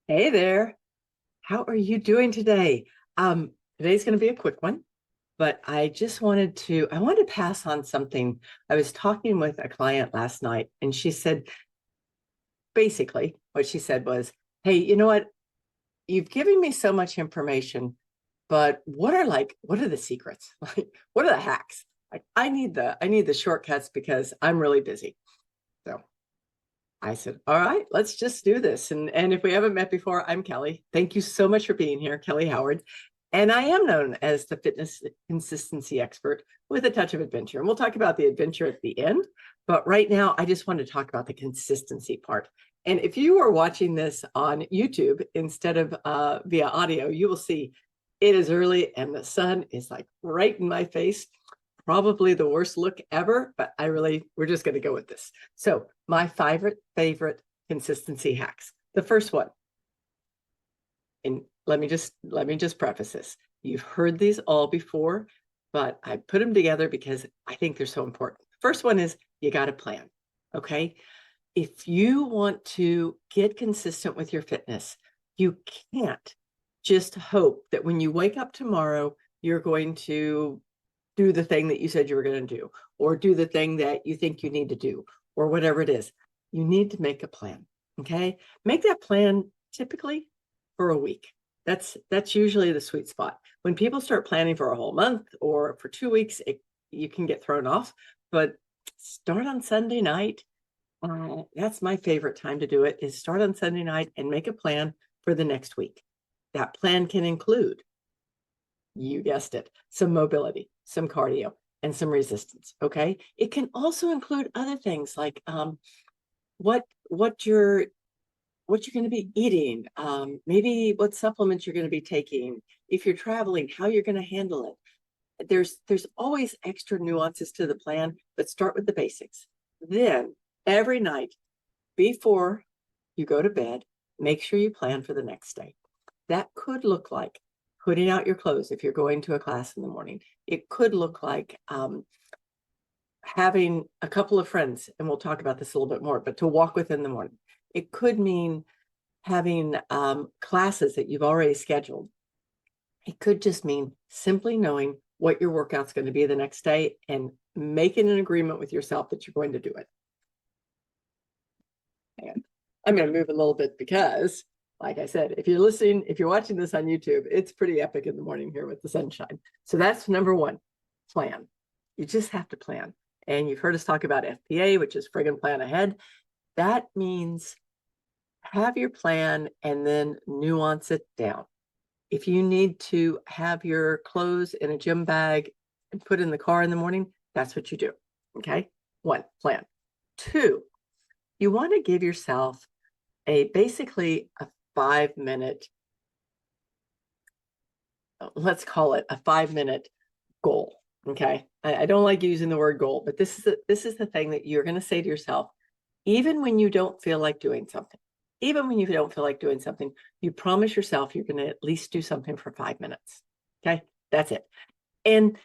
Hey there. How are you doing today? Today's going to be a quick one, but I wanted to pass on something. I was talking with a client last night, and she said, basically, what she said was, hey, you know what? You've given me so much information, but what are the secrets? Like, what are the hacks? Like, I need the shortcuts because I'm really busy. So I said, all right, let's just do this. And if we haven't met before, I'm Kelly. Thank you so much for being here, Kelly Howard. And I am known as the fitness consistency expert with a touch of adventure. And we'll talk about the adventure at the end. But right now, I just want to talk about the consistency part. And if you are watching this on YouTube instead of via audio, you will see it is early and the sun is like right in my face. Probably the worst look ever, but we're just going to go with this. So my favorite consistency hacks. The first one, and let me just preface this. You've heard these all before, but I put them together because I think they're so important. First one is you got to plan. Okay. If you want to get consistent with your fitness, you can't just hope that when you wake up tomorrow, you're going to do the thing that you said you were going to do, or do the thing that you think you need to do, or whatever it is. You need to make a plan. Okay. Make that plan typically for a week. That's usually the sweet spot. When people start planning for a whole month or for 2 weeks, you can get thrown off. But start on Sunday night. That's my favorite time to do it, is start on Sunday night and make a plan for the next week. That plan can include, you guessed it, some mobility, some cardio, and some resistance. Okay. It can also include other things like what what you're what you're going to be eating, maybe what supplements you're going to be taking, if you're traveling, how you're going to handle it. There's always extra nuances to the plan, but start with the basics. Then every night before you go to bed, make sure you plan for the next day. That could look like putting out your clothes if you're going to a class in the morning. It could look like having a couple of friends, and we'll talk about this a little bit more, but to walk with in the morning. It could mean having classes that you've already scheduled. It could just mean simply knowing what your workout's going to be the next day and making an agreement with yourself that you're going to do it. And I'm going to move a little bit because, like I said, if you're watching this on YouTube, it's pretty epic in the morning here with the sunshine. So that's number one, plan. You just have to plan. And you've heard us talk about FPA, which is friggin' plan ahead. That means have your plan and then nuance it down. If you need to have your clothes in a gym bag and put in the car in the morning, that's what you do. Okay. One, plan. Two, you want to give yourself basically a 5 minute, let's call it a 5 minute goal. Okay. I don't like using the word goal, but this is the thing that you're going to say to yourself, even when you don't feel like doing something. Even when you don't feel like doing something, you promise yourself you're going to at least do something for 5 minutes. Okay. That's it. And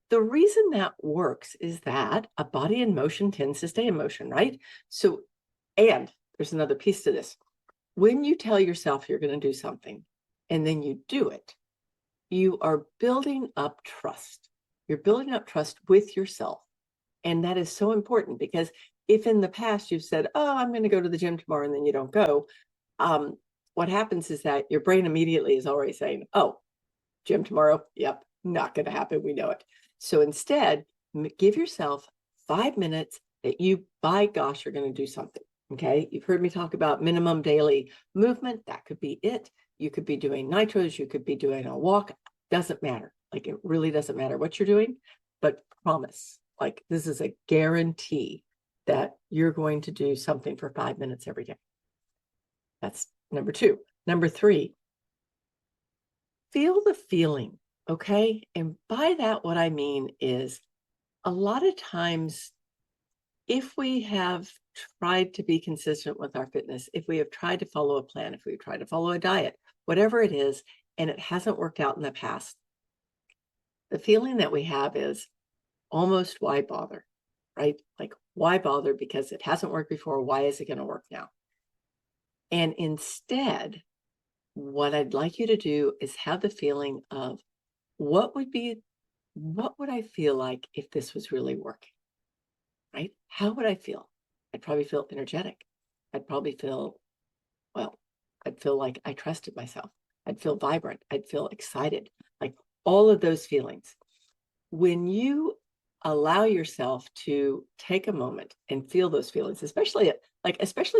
the reason that works is that a body in motion tends to stay in motion, right? So, and there's another piece to this. When you tell yourself you're going to do something and then you do it, you are building up trust. You're building up trust with yourself. And that is so important because if in the past you've said, oh, I'm going to go to the gym tomorrow, and then you don't go, what happens is that your brain immediately is already saying, oh, gym tomorrow? Yep, not going to happen. We know it. So instead, give yourself 5 minutes that you, by gosh, you're going to do something. Okay. You've heard me talk about minimum daily movement. That could be it. You could be doing nitros. You could be doing a walk. Doesn't matter. Like, it really doesn't matter what you're doing, but promise, like, this is a guarantee that you're going to do something for 5 minutes every day. That's number two. Number three, feel the feeling. Okay. And by that, what I mean is a lot of times, if we have tried to be consistent with our fitness, if we have tried to follow a plan, if we've tried to follow a diet, whatever it is, and it hasn't worked out in the past, the feeling that we have is almost, why bother, right? Like, why bother? Because it hasn't worked before. Why is it going to work now? And instead, what I'd like you to do is have the feeling of what would I feel like if this was really working, right? How would I feel? I'd probably feel energetic. I'd probably feel, well, I'd feel like I trusted myself. I'd feel vibrant. I'd feel excited, like all of those feelings. When you allow yourself to take a moment and feel those feelings, especially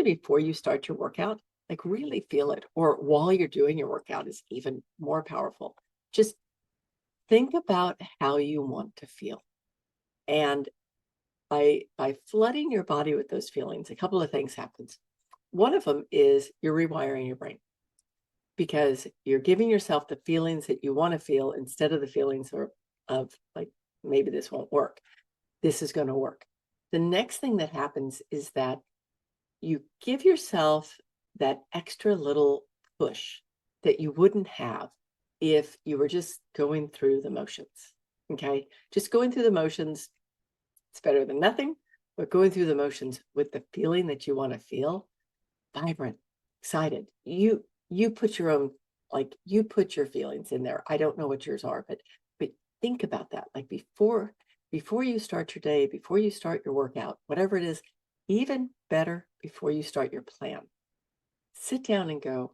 before you start your workout, like really feel it, or while you're doing your workout is even more powerful. Just think about how you want to feel. And by flooding your body with those feelings, a couple of things happens. One of them is you're rewiring your brain because you're giving yourself the feelings that you want to feel instead of the feelings of like, maybe this won't work. This is going to work. The next thing that happens is that you give yourself that extra little push that you wouldn't have if you were just going through the motions. Okay. Just going through the motions, it's better than nothing, but going through the motions with the feeling that you want to feel, vibrant, excited. You put your own, like you put your feelings in there. I don't know what yours are, but think about that. Like before you start your day, before you start your workout, whatever it is, even better before you start your plan. Sit down and go,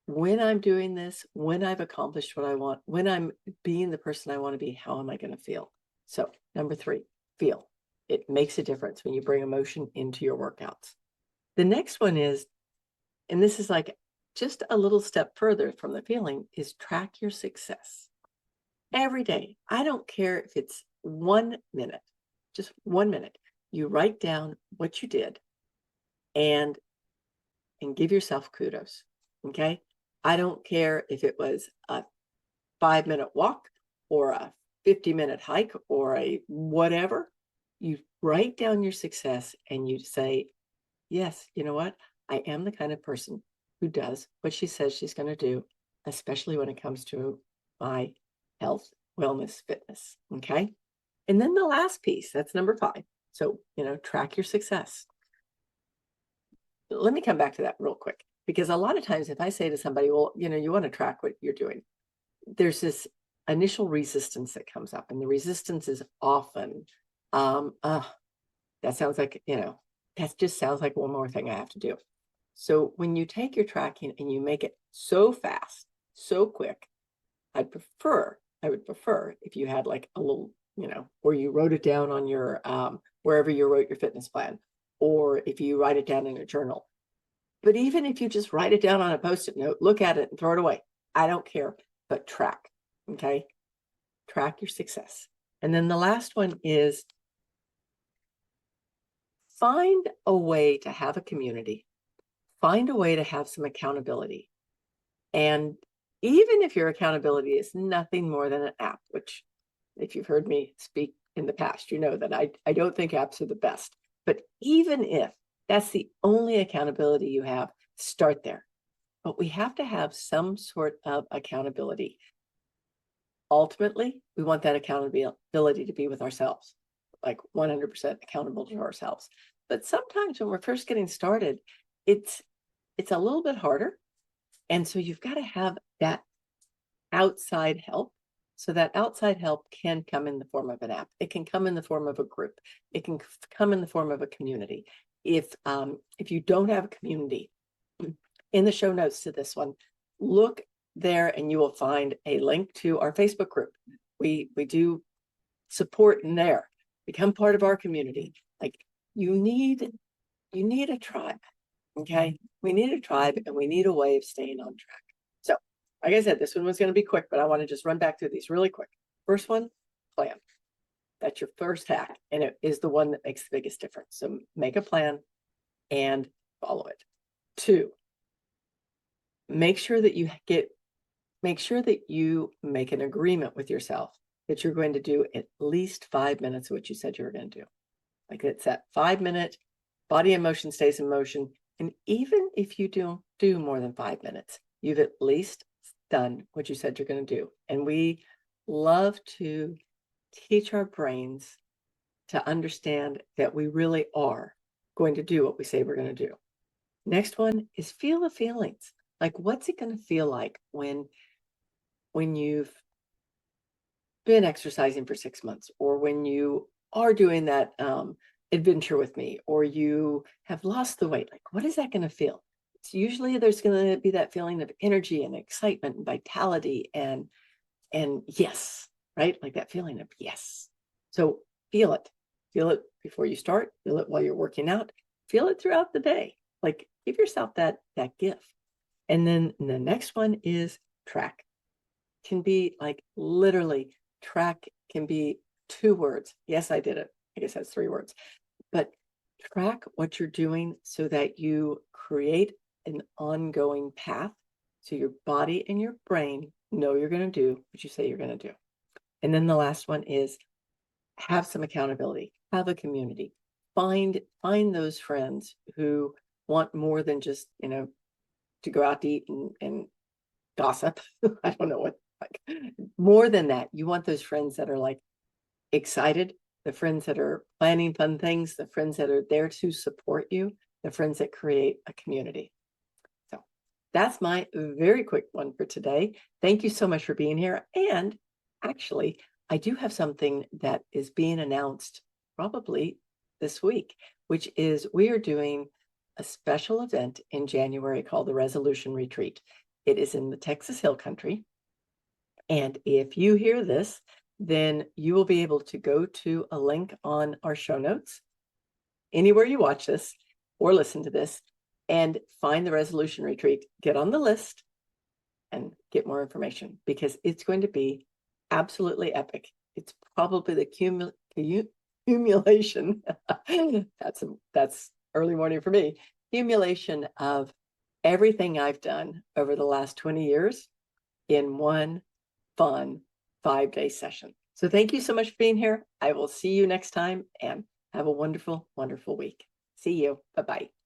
when I'm doing this, when I've accomplished what I want, when I'm being the person I want to be, how am I going to feel? So number 3, feel. It makes a difference when you bring emotion into your workouts. The next one is, and this is like just a little step further from the feeling, is track your success. Every day, I don't care if it's 1 minute, just 1 minute, you write down what you did and give yourself kudos. Okay. I don't care if it was a 5-minute walk or a 50-minute hike or a whatever. You write down your success and you say, yes, you know what? I am the kind of person who does what she says she's going to do, especially when it comes to my health, wellness, fitness. Okay. And then the last piece, that's number 5. So, track your success. Let me come back to that real quick, because a lot of times if I say to somebody, well, you want to track what you're doing, there's this initial resistance that comes up, and the resistance is often, that sounds like, that just sounds like one more thing I have to do. So when you take your tracking and you make it so fast, so quick, I would prefer if you had like a little, or you wrote it down on your, wherever you wrote your fitness plan, or if you write it down in a journal. But even if you just write it down on a Post-it note, look at it and throw it away. I don't care, but track, okay? Track your success. And then the last one is find a way to have a community. Find a way to have some accountability. And even if your accountability is nothing more than an app, which if you've heard me speak in the past, you know that I don't think apps are the best. But even if that's the only accountability you have, start there. But we have to have some sort of accountability. Ultimately, we want that accountability to be with ourselves, like 100% accountable to ourselves. But sometimes when we're first getting started, it's a little bit harder. And so you've got to have that outside help. So that outside help can come in the form of an app. It can come in the form of a group. It can come in the form of a community. If you don't have a community, in the show notes to this one, look there and you will find a link to our Facebook group. We do support in there. Become part of our community. Like you need a tribe. Okay. We need a tribe and we need a way of staying on track. So, like I said, this one was going to be quick, but I want to just run back through these really quick. First one, plan. That's your first hack, and it is the one that makes the biggest difference. So make a plan and follow it. 2, make sure that you make an agreement with yourself that you're going to do at least 5 minutes of what you said you were going to do. Like it's that 5-minute body and motion stays in motion. And even if you do more than 5 minutes, you've at least done what you said you're going to do. And we love to teach our brains to understand that we really are going to do what we say we're going to do. Next one is feel the feelings. Like, what's it going to feel like when you've been exercising for 6 months, or when you are doing that adventure with me, or you have lost the weight? Like, what is that going to feel? It's usually there's going to be that feeling of energy and excitement and vitality and yes, right? Like that feeling of yes. So feel it. Feel it before you start, feel it while you're working out, feel it throughout the day. Like, give yourself that gift. And then the next one is track. Can be like literally, track can be 2 words. Yes, I did it. I guess that's 3 words. But track what you're doing so that you create an ongoing path so your body and your brain know you're going to do what you say you're going to do. And then the last one is have some accountability, have a community, find those friends who want more than just, to go out to eat and gossip. I don't know what, like, more than that. You want those friends that are like excited, the friends that are planning fun things, the friends that are there to support you, the friends that create a community. So that's my very quick one for today. Thank you so much for being here. And actually, I do have something that is being announced probably this week, which is we are doing a special event in January called the Resolution Retreat. It is in the Texas Hill Country. And if you hear this, then you will be able to go to a link on our show notes, anywhere you watch this or listen to this, and find the Resolution Retreat, get on the list, and get more information, because it's going to be absolutely epic. It's probably the accumulation. That's early morning for me. Accumulation of everything I've done over the last 20 years in one fun 5-day session. So thank you so much for being here. I will see you next time, and have a wonderful, wonderful week. See you. Bye-bye.